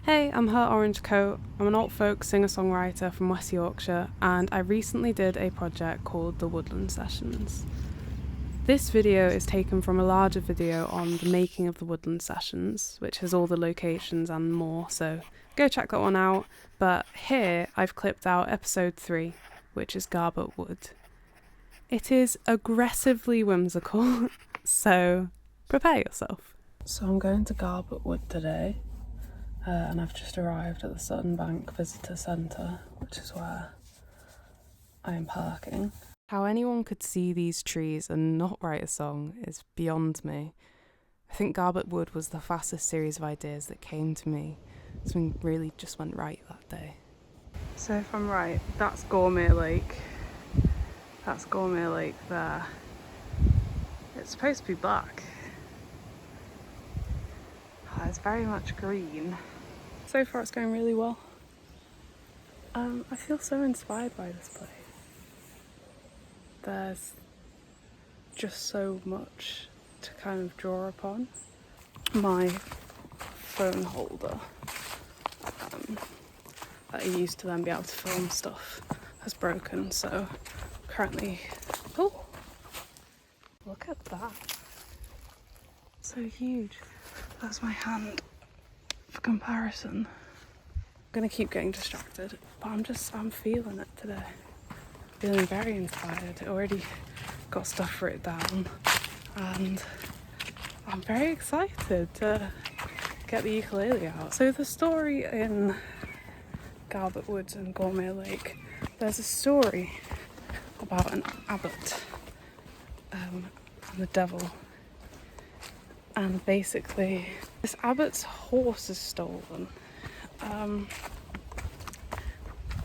Hey, I'm Her Orange Coat. I'm an alt folk singer-songwriter from West Yorkshire, and I recently did a project called the Woodland Sessions. This video is taken from a larger video on the making of the Woodland Sessions, which has all the locations and more, so go check that one out. But here I've clipped out episode 3, which is Garbutt Wood. It is aggressively whimsical, so prepare yourself. So I'm going to Garbutt Wood today. And I've just arrived at the Sutton Bank Visitor Centre, which is where I am parking. How anyone could see these trees and not write a song is beyond me. I think Garbutt Wood was the fastest series of ideas that came to me. Something really just went right that day. So if I'm right, that's Gourmet Lake. That's Gourmet Lake there. It's supposed to be black. It's very much green. So far it's going really well. I feel so inspired by this place. There's just so much to kind of draw upon. My phone holder that I used to then be able to film stuff has broken, so currently... Oh! Look at that. So huge. That's my hand for comparison. I'm gonna keep getting distracted, but I'm feeling it today. Feeling very inspired. Already got stuff written down, and I'm very excited to get the ukulele out. So the story in Garbutt Woods and Gourmet Lake, there's a story about an abbot and the devil. And basically, this abbot's horse is stolen.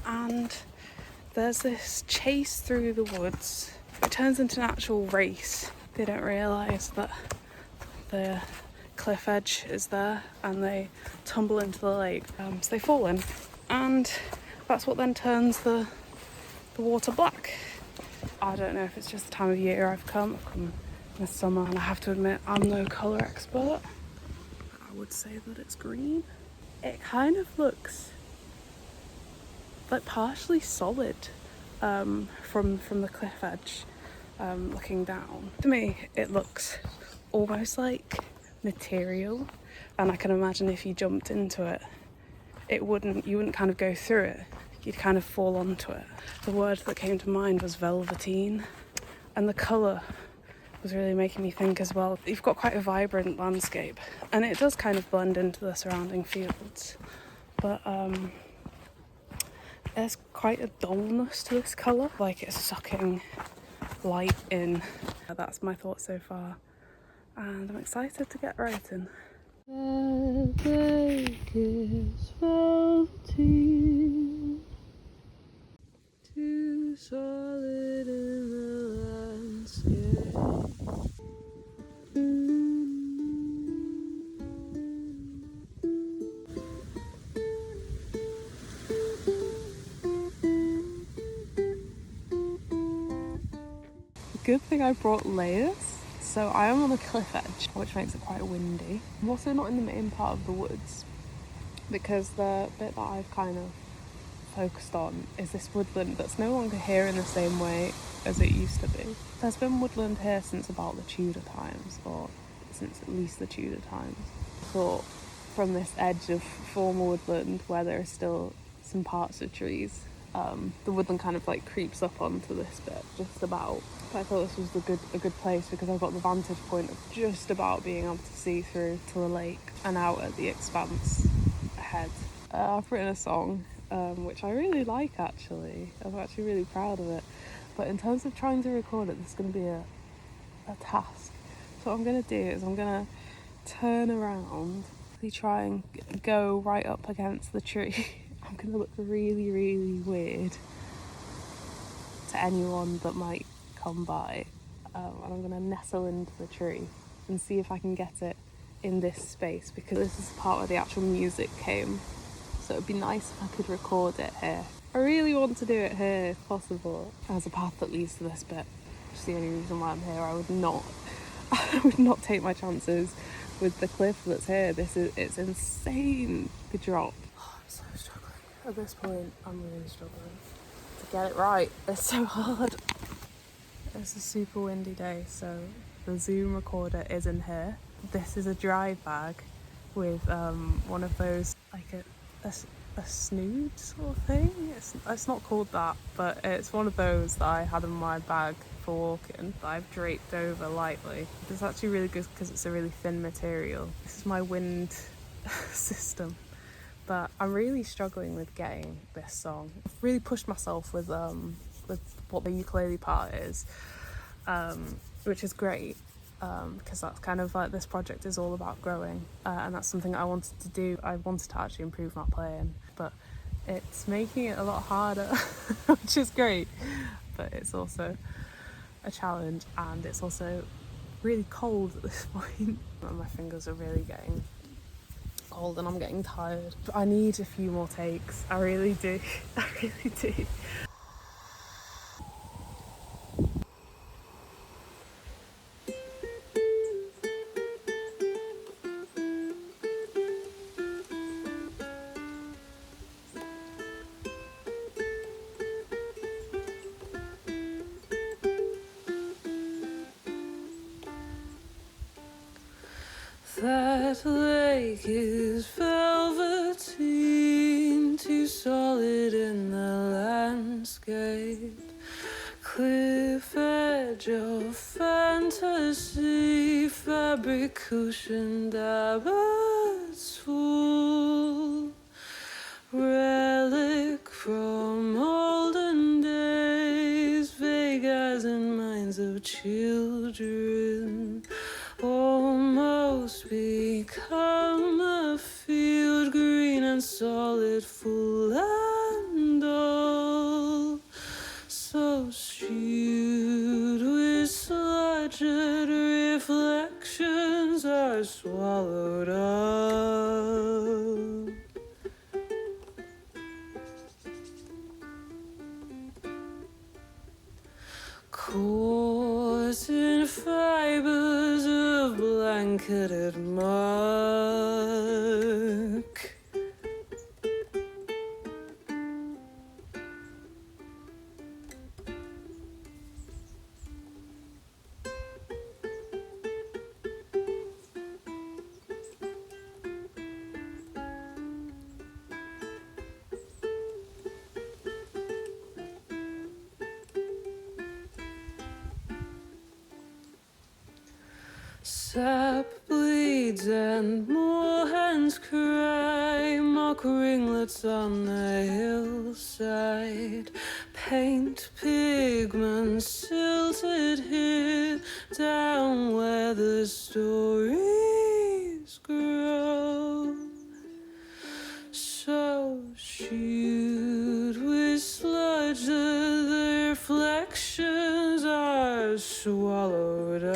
And there's this chase through the woods. It turns into an actual race. They don't realise that the cliff edge is there and they tumble into the lake. So they fall in. And that's what then turns the water black. I don't know if it's just the time of year I've come in the summer, and I have to admit I'm no colour expert. I would say that it's green. It kind of looks like partially solid from the cliff edge looking down. To me it looks almost like material, and I can imagine if you jumped into it, you wouldn't kind of go through it, you'd kind of fall onto it. The word that came to mind was velveteen, and the colour was really making me think as well. You've got quite a vibrant landscape, and it does kind of blend into the surrounding fields, but there's quite a dullness to this colour, like it's sucking light in. That's my thought so far, and I'm excited to get writing. The lake is velveteen, too solid in the landscape. Good thing I brought layers. So I am on a cliff edge, which makes it quite windy. I'm also not in the main part of the woods, because the bit that I've kind of focused on is this woodland that's no longer here in the same way as it used to be. There's been woodland here since about the Tudor times, or since at least the Tudor times. I thought from this edge of former woodland, where there are still some parts of trees, the woodland kind of like creeps up onto this bit just about. But I thought this was a good place because I've got the vantage point of just about being able to see through to the lake and out at the expanse ahead. I've written a song which I really like, actually. I'm actually really proud of it. But in terms of trying to record it, this is going to be a task. So what I'm going to do is I'm going to turn around, try and go right up against the tree. I'm going to look really, really weird to anyone that might come by. And I'm going to nestle into the tree and see if I can get it in this space, because this is the part where the actual music came. So it'd be nice if I could record it here. I really want to do it here if possible. There's a path that leads to this bit, which is the only reason why I'm here. I would not take my chances with the cliff that's here, it's insane, the drop. Oh, I'm so struggling. At this point, I'm really struggling to get it right. It's so hard. It's a super windy day, so the Zoom recorder is in here. This is a dry bag with one of those, like a snood sort of thing. It's not called that, but it's one of those that I had in my bag for walking that I've draped over lightly. It's actually really good because it's a really thin material. This is my wind system, but I'm really struggling with getting this song. I've really pushed myself with what the ukulele part is, which is great. Because that's kind of like this project is all about growing, and that's something I wanted to do. I wanted to actually improve my playing, but it's making it a lot harder, which is great, but it's also a challenge, and it's also really cold at this point. And my fingers are really getting cold and I'm getting tired. But I need a few more takes. I really do. I really do. That lake is velveteen, too solid in the landscape. Cliff edge of fantasy, fabric cushioned abbotsful. Relic from olden days, vague as in minds of children. Almost become a field, green and solid, full and all. So stewed with sludged reflections are swallowed up. Coarse in fibers of blanketed muck. Sap bleeds and moorhens cry, mock ringlets on the hillside. Paint pigments silted here, down where the stories grow. So shewed with sludge that the reflections are swallowed up.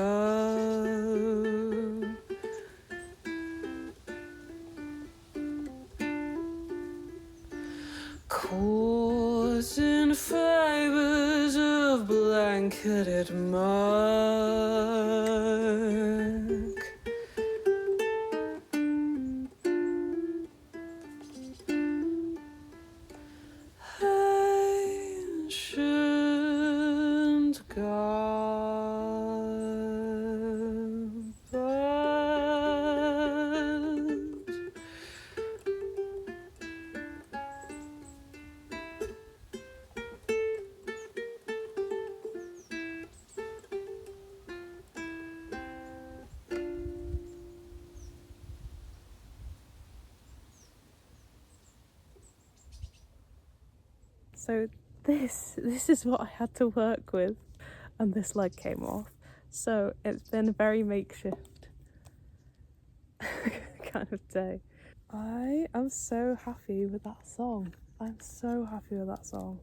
Coarse in fibers of blanketed muck. Ancient Garbutt. So this is what I had to work with, and this leg came off. So it's been a very makeshift kind of day. I am so happy with that song. I'm so happy with that song.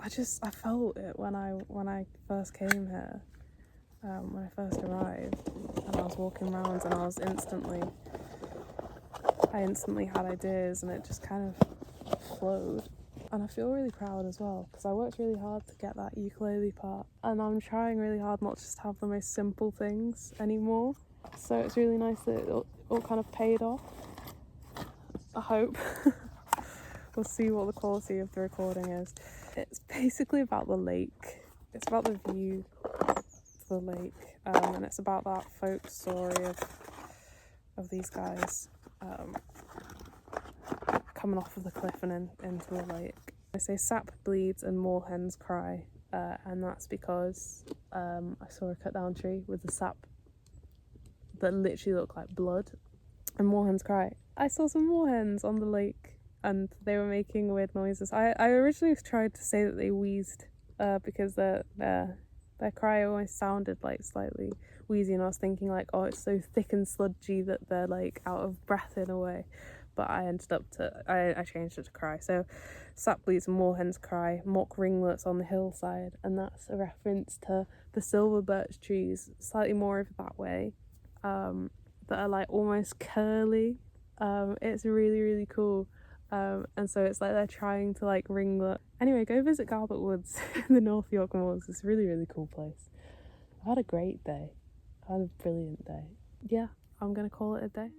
I felt it when I first came here, when I first arrived, and I was walking around, and I instantly had ideas, and it just kind of flowed. And I feel really proud as well, because I worked really hard to get that ukulele part, and I'm trying really hard not just to have the most simple things anymore. So it's really nice that it all kind of paid off. I hope. We'll see what the quality of the recording is. It's basically about the lake. It's about the view to the lake, and it's about that folk story of these guys coming off of the cliff and into the lake. I say sap bleeds and moorhens cry, and that's because I saw a cut down tree with the sap that literally looked like blood, and moorhens cry. I saw some moorhens on the lake and they were making weird noises. I originally tried to say that they wheezed because their cry almost sounded like slightly wheezy, and I was thinking like, oh, it's so thick and sludgy that they're like out of breath in a way. But I ended up I changed it to cry. So sap bleeds and moorhens cry, mock ringlets on the hillside, and that's a reference to the silver birch trees, slightly more over that way, that are like almost curly. It's really, really cool. And so it's like they're trying to like ringlet. Anyway, go visit Garbutt Woods in the North York Moors. It's a really, really cool place. I've had a great day. I had a brilliant day. Yeah, I'm gonna call it a day.